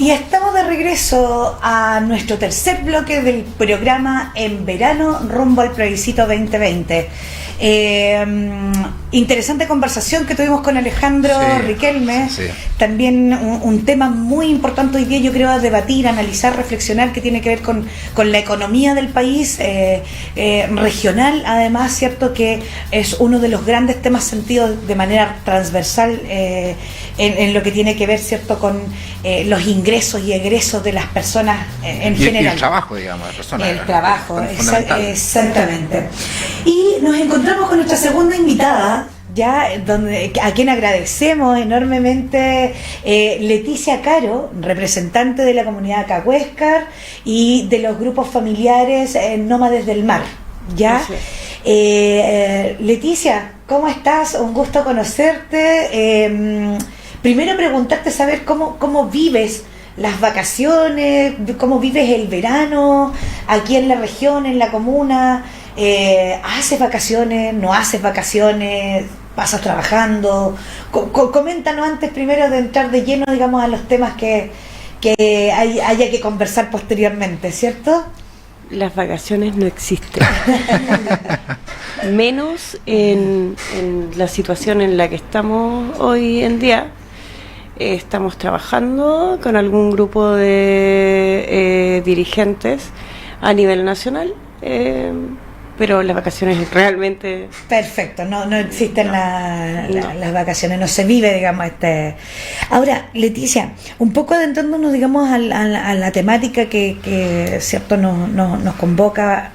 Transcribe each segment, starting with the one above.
Y estamos de regreso a nuestro tercer bloque del programa En Verano rumbo al plebiscito 2020. Interesante conversación que tuvimos con Alejandro Riquelme. Sí. También un tema muy importante hoy día, yo creo, a debatir, analizar, reflexionar, que tiene que ver con la economía del país, regional, además, cierto, que es uno de los grandes temas sentidos de manera transversal en lo que tiene que ver, cierto, con los ingresos y egresos de las personas en general. Y el trabajo, digamos, de personas. El trabajo, exactamente. Y nos encontramos con nuestra segunda invitada, a quien agradecemos enormemente, Leticia Caro, representante de la comunidad Cahuéscar y de los grupos familiares Nómades del Mar. Leticia, ¿cómo estás? Un gusto conocerte. Primero preguntarte, saber cómo vives las vacaciones, cómo vives el verano aquí en la región, en la comuna. ¿Haces vacaciones? ¿No haces vacaciones? ¿Pasas trabajando? Coméntanos antes, primero de entrar de lleno, digamos, a los temas que haya que conversar posteriormente, ¿cierto? Las vacaciones no existen. Menos en la situación en la que estamos hoy en día. Estamos trabajando con algún grupo de dirigentes a nivel nacional, pero las vacaciones realmente... Perfecto, no existen las vacaciones, no se vive, digamos, Ahora, Leticia, un poco adentrándonos, digamos, a la temática que cierto nos convoca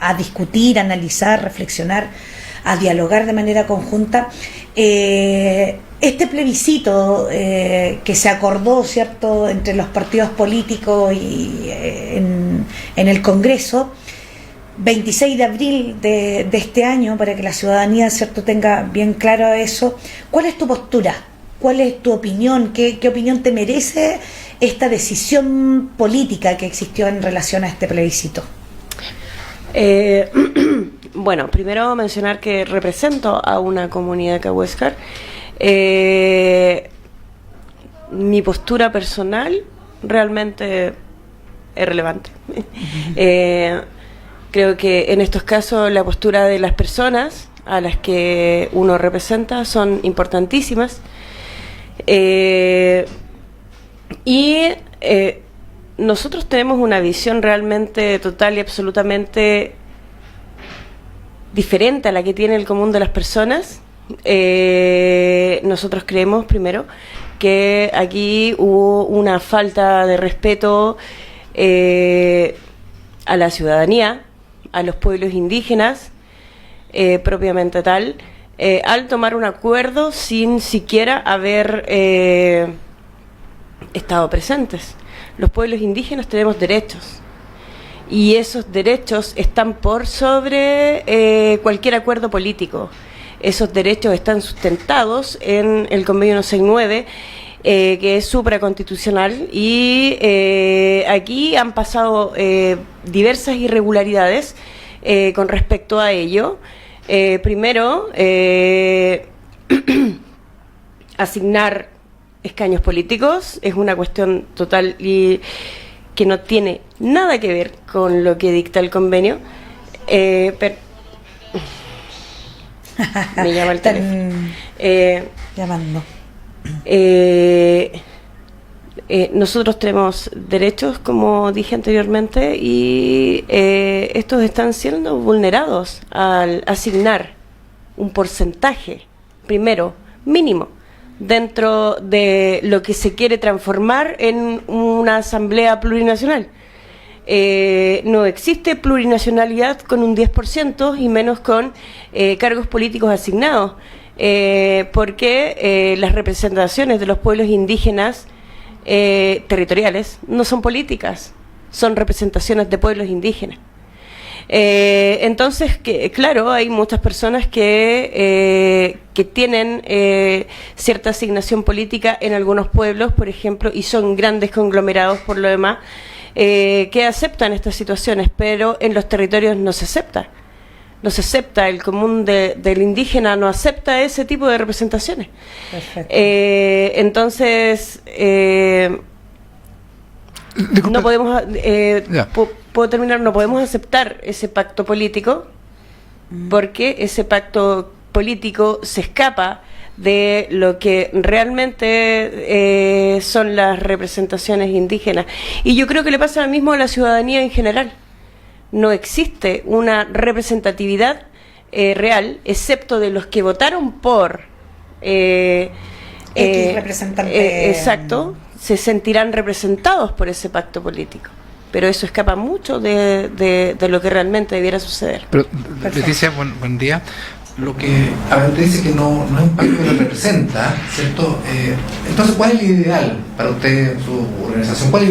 a discutir, a analizar, reflexionar, a dialogar de manera conjunta. Este plebiscito que se acordó, cierto, entre los partidos políticos y en el Congreso, 26 de abril de este año, para que la ciudadanía, cierto, tenga bien claro eso. ¿Cuál es tu postura? ¿Cuál es tu opinión? ¿Qué opinión te merece esta decisión política que existió en relación a este plebiscito? Bueno, primero mencionar que represento a una comunidad cahuéscar. Mi postura personal realmente es relevante. Creo que en estos casos la postura de las personas a las que uno representa son importantísimas. Nosotros tenemos una visión realmente total y absolutamente diferente a la que tiene el común de las personas. Nosotros creemos, primero, que aquí hubo una falta de respeto a la ciudadanía, a los pueblos indígenas, propiamente tal, al tomar un acuerdo sin siquiera haber estado presentes. Los pueblos indígenas tenemos derechos, y esos derechos están por sobre cualquier acuerdo político. Esos derechos están sustentados en el Convenio 169, que es supraconstitucional, y aquí han pasado diversas irregularidades con respecto a ello. Primero, asignar escaños políticos es una cuestión total y que no tiene nada que ver con lo que dicta el convenio. Me llama el teléfono. Llamando. Nosotros tenemos derechos, como dije anteriormente, y estos están siendo vulnerados al asignar un porcentaje, primero, mínimo, dentro de lo que se quiere transformar en una asamblea plurinacional. No existe plurinacionalidad con un 10% y menos con cargos políticos asignados, porque las representaciones de los pueblos indígenas territoriales no son políticas, son representaciones de pueblos indígenas. Entonces, claro, hay muchas personas que tienen cierta asignación política en algunos pueblos, por ejemplo, y son grandes conglomerados por lo demás, que aceptan estas situaciones, pero en los territorios no se acepta. No se acepta, el común del indígena no acepta ese tipo de representaciones. Perfecto. Entonces, Disculpe. no podemos, Ya. puedo terminar, no podemos aceptar ese pacto político porque ese pacto político se escapa de lo que realmente son las representaciones indígenas. Y yo creo que le pasa lo mismo a la ciudadanía en general. No existe una representatividad real, excepto de los que votaron por X representante. exacto, se sentirán representados por ese pacto político. Pero eso escapa mucho de lo que realmente debiera suceder. Pero, Perfecto. Leticia, buen día. Lo que, a ver, usted dice que no es un pacto que lo representa, ¿cierto? Entonces, ¿cuál es el ideal para usted, su organización? ¿Cuál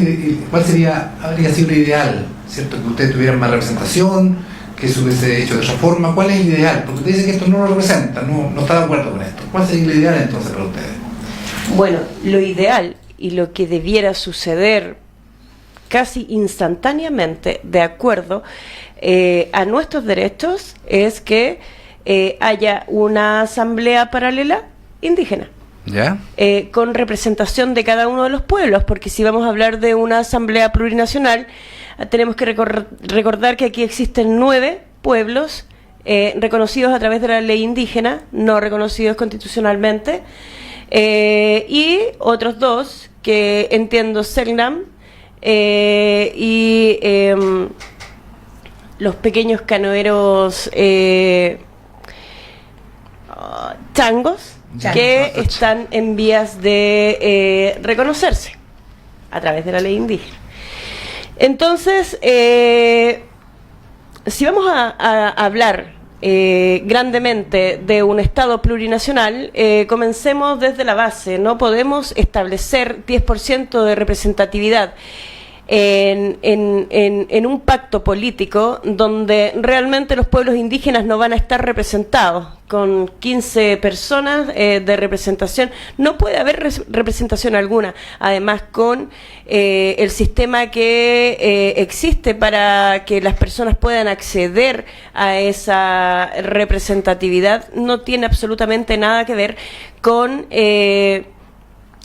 habría sido el ideal, ¿cierto? Que ustedes tuvieran más representación, que se hubiese hecho de otra forma. ¿Cuál es el ideal? Porque usted dice que esto no lo representa, no está de acuerdo con esto. ¿Cuál sería el ideal entonces para ustedes? Bueno, lo ideal y lo que debiera suceder casi instantáneamente, de acuerdo a nuestros derechos, es que haya una asamblea paralela indígena. ¿Ya? Con representación de cada uno de los pueblos, porque si vamos a hablar de una asamblea plurinacional, tenemos que recordar que aquí existen 9 pueblos reconocidos a través de la ley indígena, no reconocidos constitucionalmente, y otros 2 que entiendo Selknam y los pequeños canoeros changos, que están en vías de reconocerse a través de la ley indígena. Entonces, si vamos a hablar grandemente de un Estado plurinacional, comencemos desde la base. No podemos establecer 10% de representatividad en un pacto político donde realmente los pueblos indígenas no van a estar representados. Con 15 personas de representación no puede haber representación alguna. Además, con el sistema que existe para que las personas puedan acceder a esa representatividad, no tiene absolutamente nada que ver con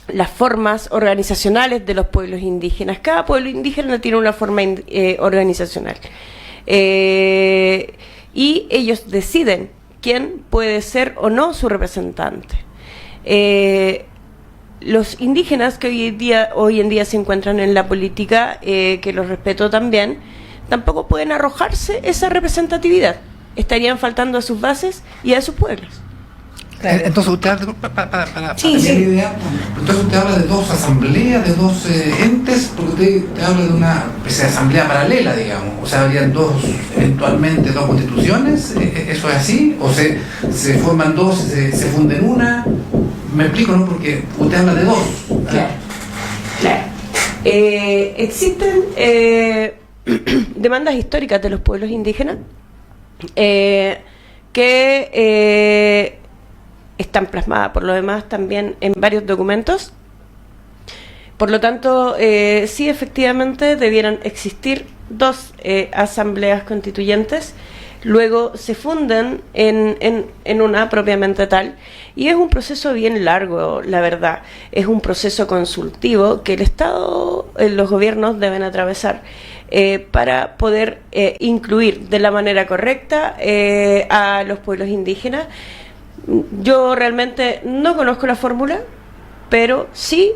las formas organizacionales de los pueblos indígenas. Cada pueblo indígena tiene una forma organizacional. Y ellos deciden quién puede ser o no su representante. Los indígenas que hoy en día se encuentran en la política, que los respeto también, tampoco pueden arrojarse esa representatividad. Estarían faltando a sus bases y a sus pueblos. Claro. Entonces usted para Sí, tener sí. idea, entonces usted habla de 2 asambleas, de 2 entes, porque usted habla de una especie de asamblea paralela, digamos. O sea, habrían eventualmente 2 constituciones. ¿Eso es así? ¿O se forman 2, se funden una? Me explico, ¿no? Porque usted habla de 2. Claro, claro. Existen demandas históricas de los pueblos indígenas que están plasmadas por lo demás también en varios documentos. Por lo tanto, sí, efectivamente debieran existir 2 asambleas constituyentes, luego se funden en una propiamente tal, y es un proceso bien largo, la verdad. Es un proceso consultivo que el Estado, los gobiernos deben atravesar para poder incluir de la manera correcta a los pueblos indígenas. Yo realmente no conozco la fórmula, pero sí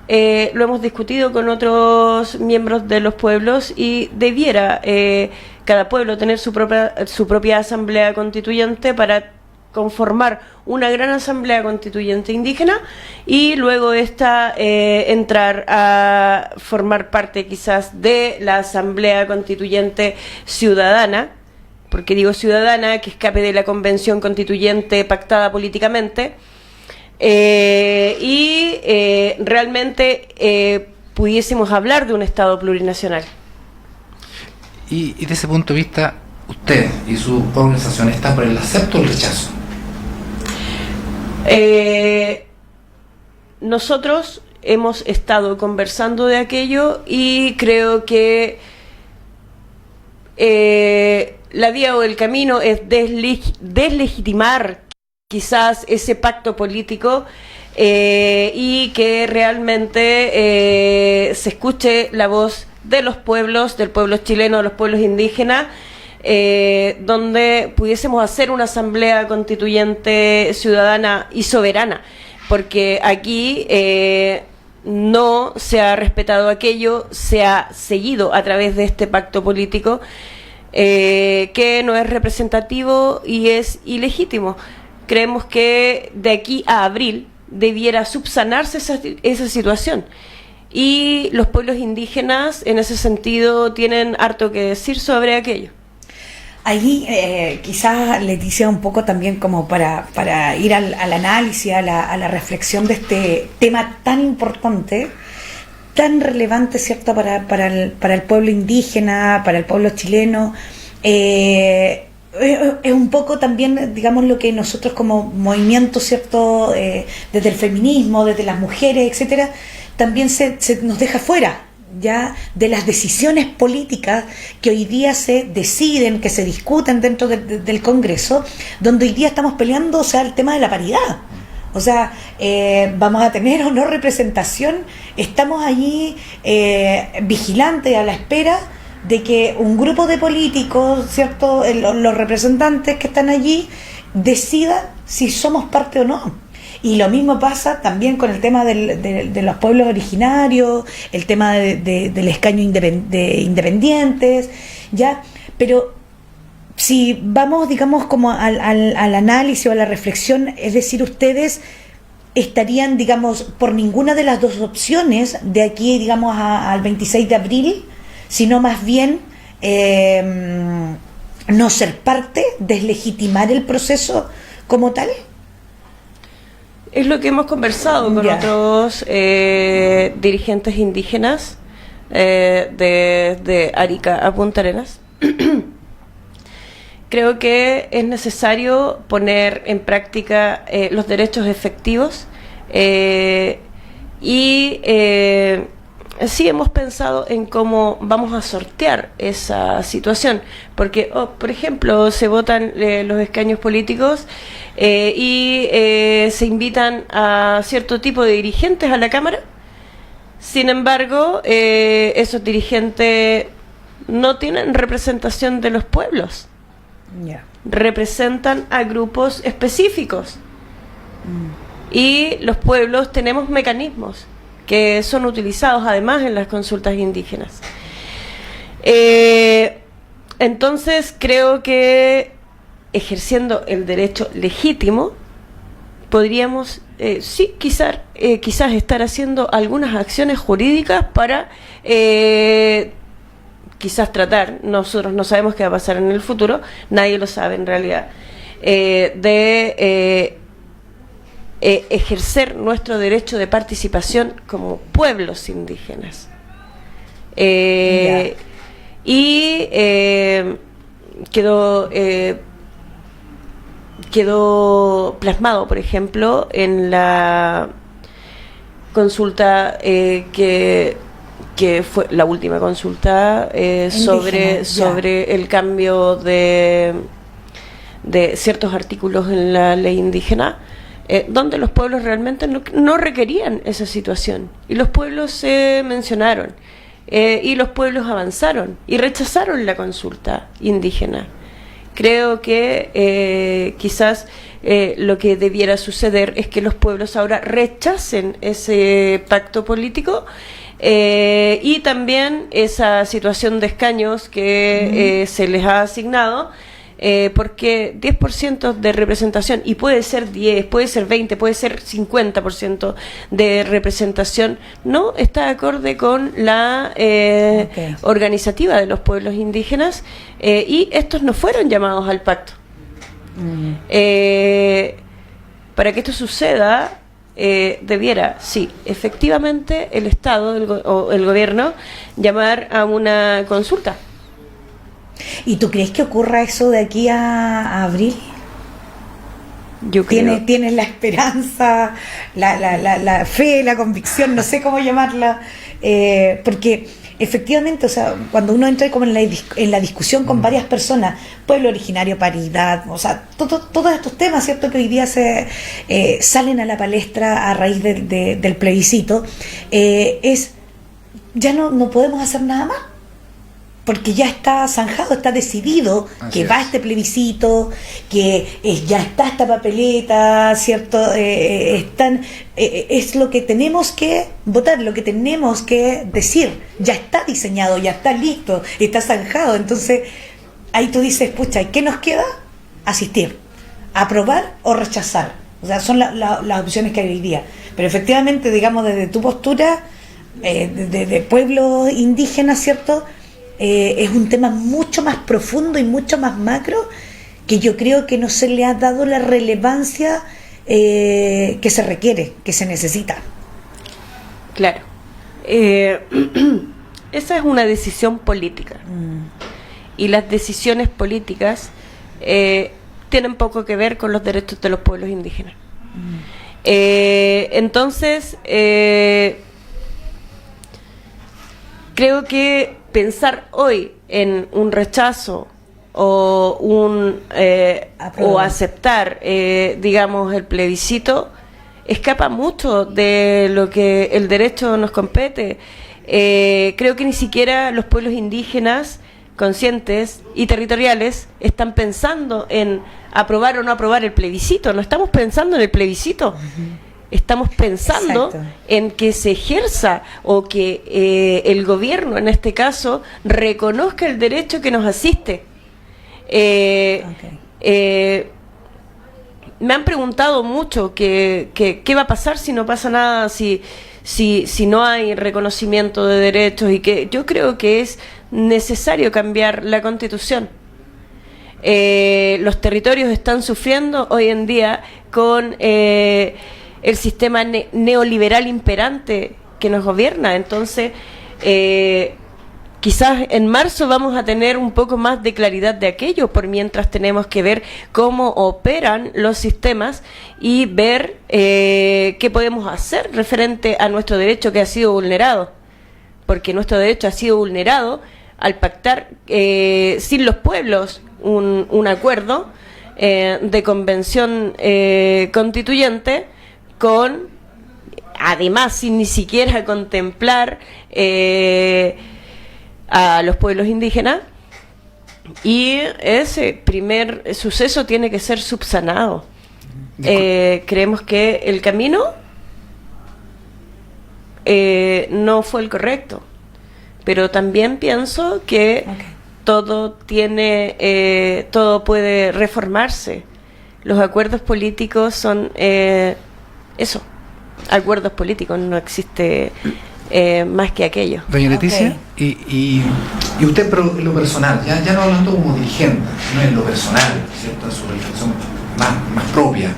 lo hemos discutido con otros miembros de los pueblos, y debiera cada pueblo tener su propia asamblea constituyente para conformar una gran asamblea constituyente indígena, y luego entrar a formar parte quizás de la asamblea constituyente ciudadana. Porque digo ciudadana, que escape de la convención constituyente pactada políticamente, y realmente pudiésemos hablar de un Estado plurinacional. Y desde ese punto de vista, usted y su organización está por el acepto o el rechazo. Nosotros hemos estado conversando de aquello, y creo que la vía o el camino es deslegitimar quizás ese pacto político y que realmente se escuche la voz de los pueblos, del pueblo chileno, de los pueblos indígenas, donde pudiésemos hacer una asamblea constituyente ciudadana y soberana, porque aquí no se ha respetado aquello, se ha seguido a través de este pacto político que no es representativo y es ilegítimo. Creemos que de aquí a abril debiera subsanarse esa situación. Y los pueblos indígenas, en ese sentido, tienen harto que decir sobre aquello. Ahí quizás, Leticia, un poco también como para ir al análisis, a la reflexión de este tema tan importante, tan relevante, ¿cierto?, para el pueblo indígena, para el pueblo chileno. Es un poco también, digamos, lo que nosotros como movimiento, ¿cierto?, desde el feminismo, desde las mujeres, etcétera, también se nos deja fuera ya de las decisiones políticas que hoy día se deciden, que se discuten dentro del Congreso, donde hoy día estamos peleando, o sea, el tema de la paridad. O sea, vamos a tener o no representación, estamos allí vigilantes, a la espera de que un grupo de políticos, ¿cierto?, los representantes que están allí, decidan si somos parte o no. Y lo mismo pasa también con el tema de los pueblos originarios, el tema del escaño de independientes, ¿ya? Pero si vamos, digamos, como al análisis o a la reflexión, es decir, ustedes estarían, digamos, por ninguna de las dos opciones de aquí, digamos, al 26 de abril, sino más bien no ser parte, deslegitimar el proceso como tal. Es lo que hemos conversado con otros dirigentes indígenas de Arica a Punta Arenas. Creo que es necesario poner en práctica los derechos efectivos y sí hemos pensado en cómo vamos a sortear esa situación, porque, por ejemplo, se votan los escaños políticos y se invitan a cierto tipo de dirigentes a la Cámara. Sin embargo, esos dirigentes no tienen representación de los pueblos. Representan a grupos específicos. Y los pueblos tenemos mecanismos que son utilizados además en las consultas indígenas. Entonces creo que ejerciendo el derecho legítimo podríamos sí quizás estar haciendo algunas acciones jurídicas para quizás tratar, nosotros no sabemos qué va a pasar en el futuro, nadie lo sabe en realidad, de ejercer nuestro derecho de participación como pueblos indígenas. Y quedó plasmado, por ejemplo, en la consulta que fue la última consulta sobre el cambio de ciertos artículos en la ley indígena, donde los pueblos realmente no requerían esa situación, y los pueblos se mencionaron, y los pueblos avanzaron y rechazaron la consulta indígena. Creo que quizás lo que debiera suceder es que los pueblos ahora rechacen ese pacto político y también esa situación de escaños que se les ha asignado, porque 10% de representación, y puede ser 10, puede ser 20, puede ser 50% de representación, no está acorde con la organizativa de los pueblos indígenas, y estos no fueron llamados al pacto. Para que esto suceda, debiera, sí, efectivamente el Estado o el gobierno llamar a una consulta. ¿Y tú crees que ocurra eso de aquí a abril? Yo creo. ¿Tienes la esperanza, la fe, la convicción, no sé cómo llamarla? Porque efectivamente, o sea, cuando uno entra como en la discusión con varias personas, pueblo originario, paridad, o sea, todos estos temas, ¿cierto?, que hoy día salen a la palestra a raíz del plebiscito, ya no podemos hacer nada más, porque ya está zanjado, está decidido. Así que va este plebiscito, que ya está esta papeleta, ¿cierto? Es lo que tenemos que votar, lo que tenemos que decir. Ya está diseñado, ya está listo, está zanjado. Entonces, ahí tú dices, pucha, ¿qué nos queda? Asistir, aprobar o rechazar. O sea, son las opciones que hay hoy día. Pero efectivamente, digamos, desde tu postura, de pueblos indígenas, ¿cierto?, es un tema mucho más profundo y mucho más macro, que yo creo que no se le ha dado la relevancia que se requiere, que se necesita. Claro. Esa es una decisión política. Y las decisiones políticas tienen poco que ver con los derechos de los pueblos indígenas. Entonces, creo que pensar hoy en un rechazo o aceptar, digamos, el plebiscito, escapa mucho de lo que el derecho nos compete. Creo que ni siquiera los pueblos indígenas conscientes y territoriales están pensando en aprobar o no aprobar el plebiscito. No estamos pensando en el plebiscito. Estamos pensando en que se ejerza o que el gobierno, en este caso, reconozca el derecho que nos asiste. Me han preguntado mucho qué va a pasar si no pasa nada, si no hay reconocimiento de derechos, y que yo creo que es necesario cambiar la Constitución. Los territorios están sufriendo hoy en día con el sistema neoliberal imperante que nos gobierna. Entonces, quizás en marzo vamos a tener un poco más de claridad de aquello, por mientras tenemos que ver cómo operan los sistemas y ver qué podemos hacer referente a nuestro derecho que ha sido vulnerado, porque nuestro derecho ha sido vulnerado al pactar sin los pueblos un acuerdo de convención constituyente, además sin ni siquiera contemplar a los pueblos indígenas, y ese primer suceso tiene que ser subsanado. Creemos que el camino no fue el correcto, pero también pienso que todo puede reformarse. Los acuerdos políticos son eso, acuerdos políticos, no existe más que aquello. Doña Leticia, y usted, pero en lo personal, ya no hablando como dirigente, no en lo personal, ¿cierto?, en su reflexión más propia,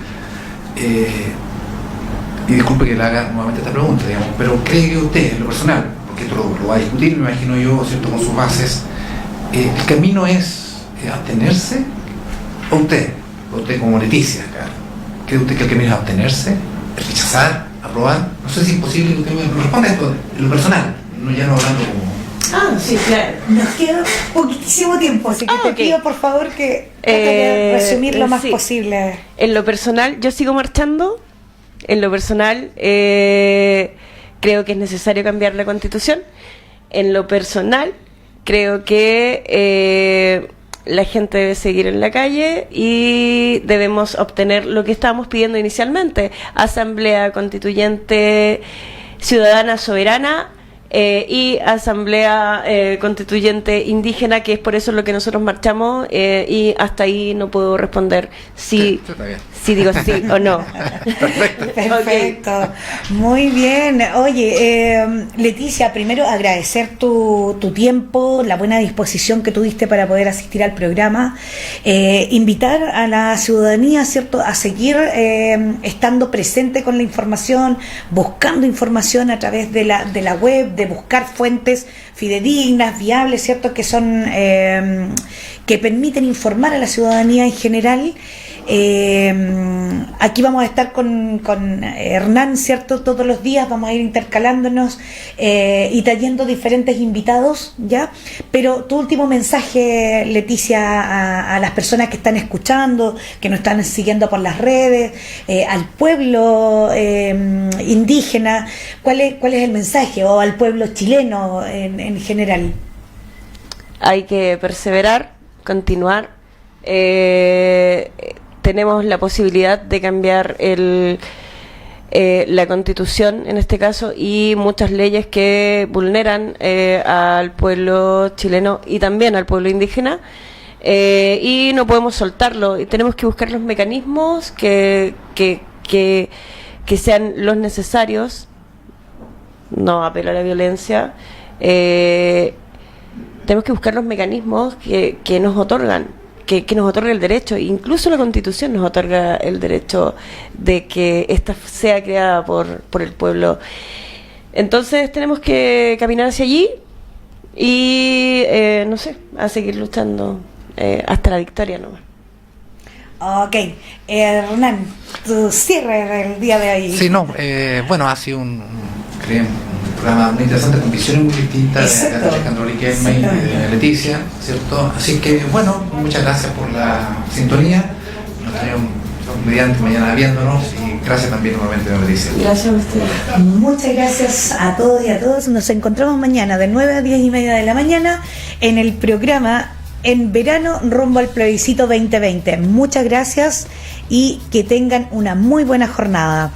y disculpe que le haga nuevamente esta pregunta, digamos, pero ¿cree que usted, en lo personal, porque esto lo va a discutir, me imagino yo, ¿cierto?, con sus bases, el camino es abstenerse, o usted como Leticia, ¿cree usted que el camino es abstenerse, rechazar, aprobar? No sé si es posible que usted me responda esto en lo personal, ya no hablando como... Sí, claro. Nos queda poquitísimo tiempo, así que te pido por favor que trate de resumir lo más posible. En lo personal, yo sigo marchando. En lo personal, creo que es necesario cambiar la Constitución. En lo personal, creo que la gente debe seguir en la calle y debemos obtener lo que estábamos pidiendo inicialmente: Asamblea Constituyente Ciudadana Soberana y Asamblea Constituyente Indígena, que es por eso lo que nosotros marchamos, y hasta ahí no puedo responder si digo sí o no. Perfecto. Muy bien. Oye, Leticia, primero agradecer tu tiempo, la buena disposición que tuviste para poder asistir al programa, invitar a la ciudadanía, ¿cierto?, a seguir estando presente con la información, buscando información a través de la web, de buscar fuentes fidedignas, viables, ¿cierto? Que son que permiten informar a la ciudadanía en general. Aquí vamos a estar con Hernán, ¿cierto? Todos los días vamos a ir intercalándonos y trayendo diferentes invitados, ¿ya? Pero tu último mensaje, Leticia, a las personas que están escuchando, que nos están siguiendo por las redes, al pueblo indígena, ¿cuál es el mensaje? O al pueblo chileno en general. Hay que perseverar, continuar. Tenemos la posibilidad de cambiar la Constitución, en este caso, y muchas leyes que vulneran al pueblo chileno y también al pueblo indígena, y no podemos soltarlo. Y tenemos que buscar los mecanismos que sean los necesarios. No apelo a la violencia. Tenemos que buscar los mecanismos que nos otorgan. Que nos otorga el derecho, incluso la Constitución nos otorga el derecho de que esta sea creada por el pueblo. Entonces tenemos que caminar hacia allí y, no sé, a seguir luchando hasta la victoria nomás. Ok, Hernán, tu cierre del día de hoy. Sí, no, bueno, ha sido un programa muy interesante, con visiones muy distintas de Alejandro Riquelme y de Leticia, ¿cierto? Así que, bueno, muchas gracias por la sintonía. Nos tenemos mediante mañana viéndonos, y gracias también nuevamente a Leticia. Gracias a ustedes. Muchas gracias a todos y a todas. Nos encontramos mañana de 9 a 10 y media de la mañana en el programa En Verano rumbo al plebiscito 2020. Muchas gracias y que tengan una muy buena jornada.